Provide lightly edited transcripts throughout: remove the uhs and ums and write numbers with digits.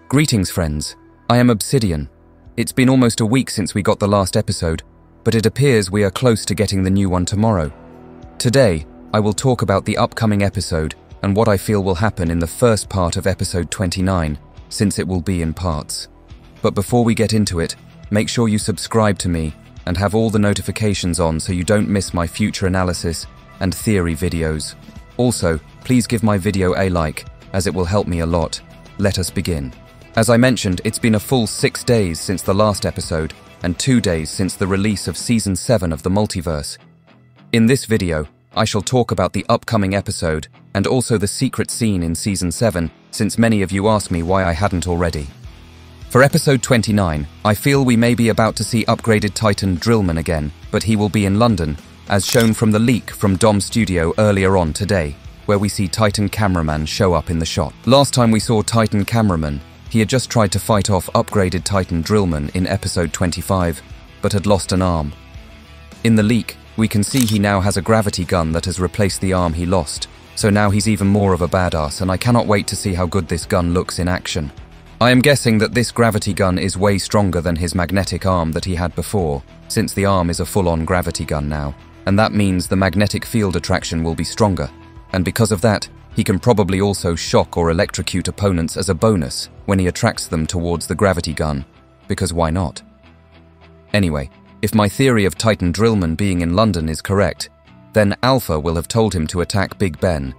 Greetings friends, I am Obsidian. It's been almost a week since we got the last episode, but it appears we are close to getting the new one tomorrow. Today, I will talk about the upcoming episode and what I feel will happen in the first part of episode 29, since it will be in parts. But before we get into it, make sure you subscribe to me and have all the notifications on so you don't miss my future analysis and theory videos. Also, please give my video a like, as it will help me a lot. Let us begin. As I mentioned, it's been a full 6 days since the last episode and 2 days since the release of Season 7 of the Multiverse. In this video, I shall talk about the upcoming episode and also the secret scene in Season 7, since many of you asked me why I hadn't already. For episode 29, I feel we may be about to see upgraded Titan Drillman again, but he will be in London, as shown from the leak from Dom Studio earlier on today, where we see Titan Cameraman show up in the shot. Last time we saw Titan Cameraman, he had just tried to fight off upgraded Titan Drillman in episode 25, but had lost an arm. In the leak, we can see he now has a gravity gun that has replaced the arm he lost, so now he's even more of a badass, and I cannot wait to see how good this gun looks in action. I am guessing that this gravity gun is way stronger than his magnetic arm that he had before, since the arm is a full-on gravity gun now, and that means the magnetic field attraction will be stronger, and because of that, he can probably also shock or electrocute opponents as a bonus when he attracts them towards the gravity gun, because why not? Anyway, if my theory of Titan Drillman being in London is correct, then Alpha will have told him to attack Big Ben.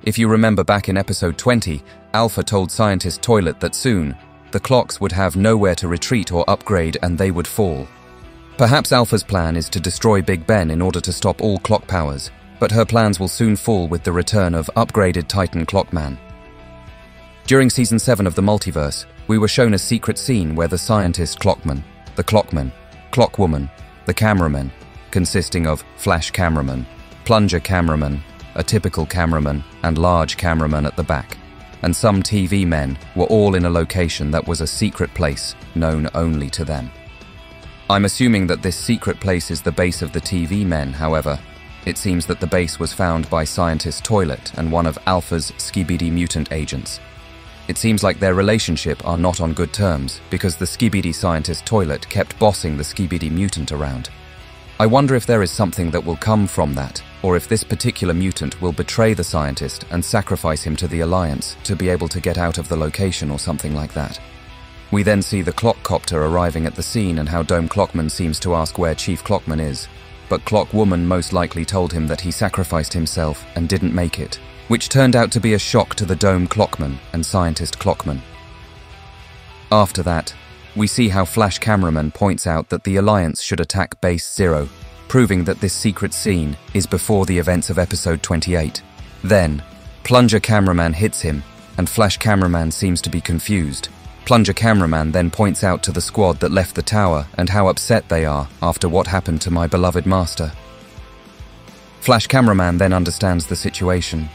If you remember back in episode 20, Alpha told Scientist Toilet that soon, the clocks would have nowhere to retreat or upgrade and they would fall. Perhaps Alpha's plan is to destroy Big Ben in order to stop all clock powers, but her plans will soon fall with the return of upgraded Titan Clockman. During Season 7 of the Multiverse, we were shown a secret scene where the scientist Clockman, the Clockman, Clockwoman, the cameraman, consisting of Flash Cameraman, Plunger Cameraman, a typical cameraman, and large cameraman at the back, and some TV men were all in a location that was a secret place known only to them. I'm assuming that this secret place is the base of the TV men, however. It seems that the base was found by Scientist Toilet and one of Alpha's SKIBIDI mutant agents. It seems like their relationship are not on good terms because the SKIBIDI Scientist Toilet kept bossing the SKIBIDI mutant around. I wonder if there is something that will come from that, or if this particular mutant will betray the scientist and sacrifice him to the Alliance to be able to get out of the location or something like that. We then see the Clockcopter arriving at the scene and how Dome Clockman seems to ask where Chief Clockman is. But Clockwoman most likely told him that he sacrificed himself and didn't make it, which turned out to be a shock to the Dome Clockman and Scientist Clockman. After that, we see how Flash Cameraman points out that the Alliance should attack Base Zero, proving that this secret scene is before the events of episode 28. Then, Plunger Cameraman hits him, and Flash Cameraman seems to be confused. Plunger Cameraman then points out to the squad that left the tower and how upset they are after what happened to my beloved master. Flash Cameraman then understands the situation.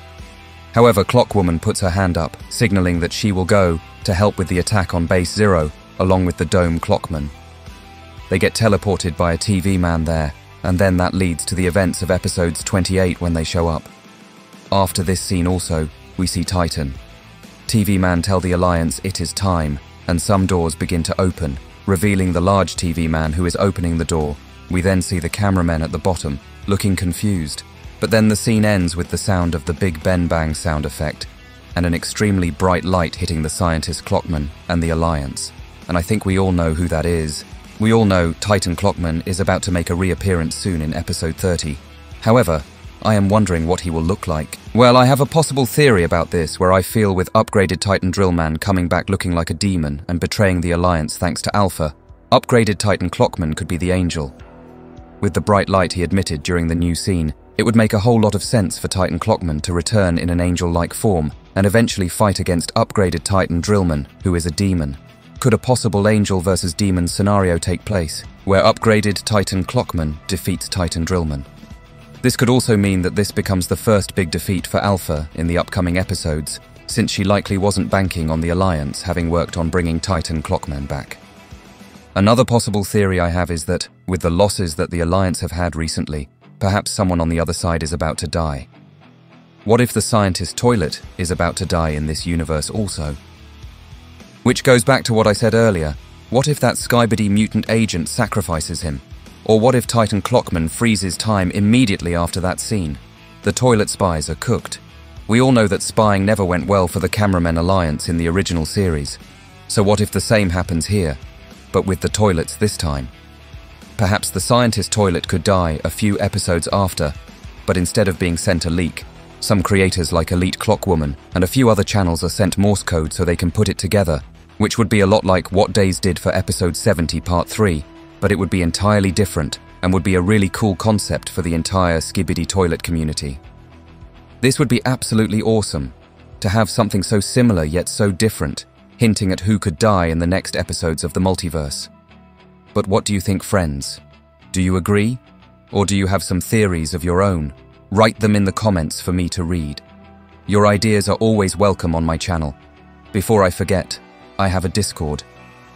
However, Clockwoman puts her hand up, signaling that she will go to help with the attack on Base Zero, along with the Dome Clockman. They get teleported by a TV man there, and then that leads to the events of episodes 28 when they show up. After this scene also, we see Titan. TV man tell the Alliance it is time, and some doors begin to open, revealing the large TV man who is opening the door. We then see the cameramen at the bottom, looking confused, but then the scene ends with the sound of the Big Ben Bang sound effect, and an extremely bright light hitting the scientist Clockman and the Alliance. And I think we all know who that is. We all know Titan Clockman is about to make a reappearance soon in episode 30. However, I am wondering what he will look like. Well, I have a possible theory about this where I feel with upgraded Titan Drillman coming back looking like a demon and betraying the Alliance thanks to Alpha, upgraded Titan Clockman could be the angel. With the bright light he admitted during the new scene, it would make a whole lot of sense for Titan Clockman to return in an angel-like form and eventually fight against upgraded Titan Drillman, who is a demon. Could a possible angel versus demon scenario take place, where upgraded Titan Clockman defeats Titan Drillman? This could also mean that this becomes the first big defeat for Alpha in the upcoming episodes, since she likely wasn't banking on the Alliance having worked on bringing Titan Clockman back. Another possible theory I have is that, with the losses that the Alliance have had recently, perhaps someone on the other side is about to die. What if the scientist Toilet is about to die in this universe also? Which goes back to what I said earlier. What if that SKIBIDI mutant agent sacrifices him? Or what if Titan Clockman freezes time immediately after that scene? The toilet spies are cooked. We all know that spying never went well for the Cameramen Alliance in the original series. So what if the same happens here, but with the toilets this time? Perhaps the scientist toilet could die a few episodes after, but instead of being sent a leak, some creators like Elite Clockwoman and a few other channels are sent Morse code so they can put it together, which would be a lot like what Days did for episode 70 part 3, but it would be entirely different and would be a really cool concept for the entire SKIBIDI toilet community. This would be absolutely awesome, to have something so similar yet so different, hinting at who could die in the next episodes of the multiverse. But what do you think, friends? Do you agree? Or do you have some theories of your own? Write them in the comments for me to read. Your ideas are always welcome on my channel. Before I forget, I have a Discord.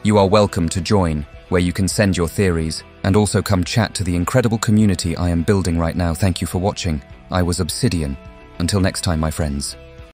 You are welcome to join, where you can send your theories and also come chat to the incredible community I am building right now. Thank you for watching. I was Obsidian. Until next time, my friends.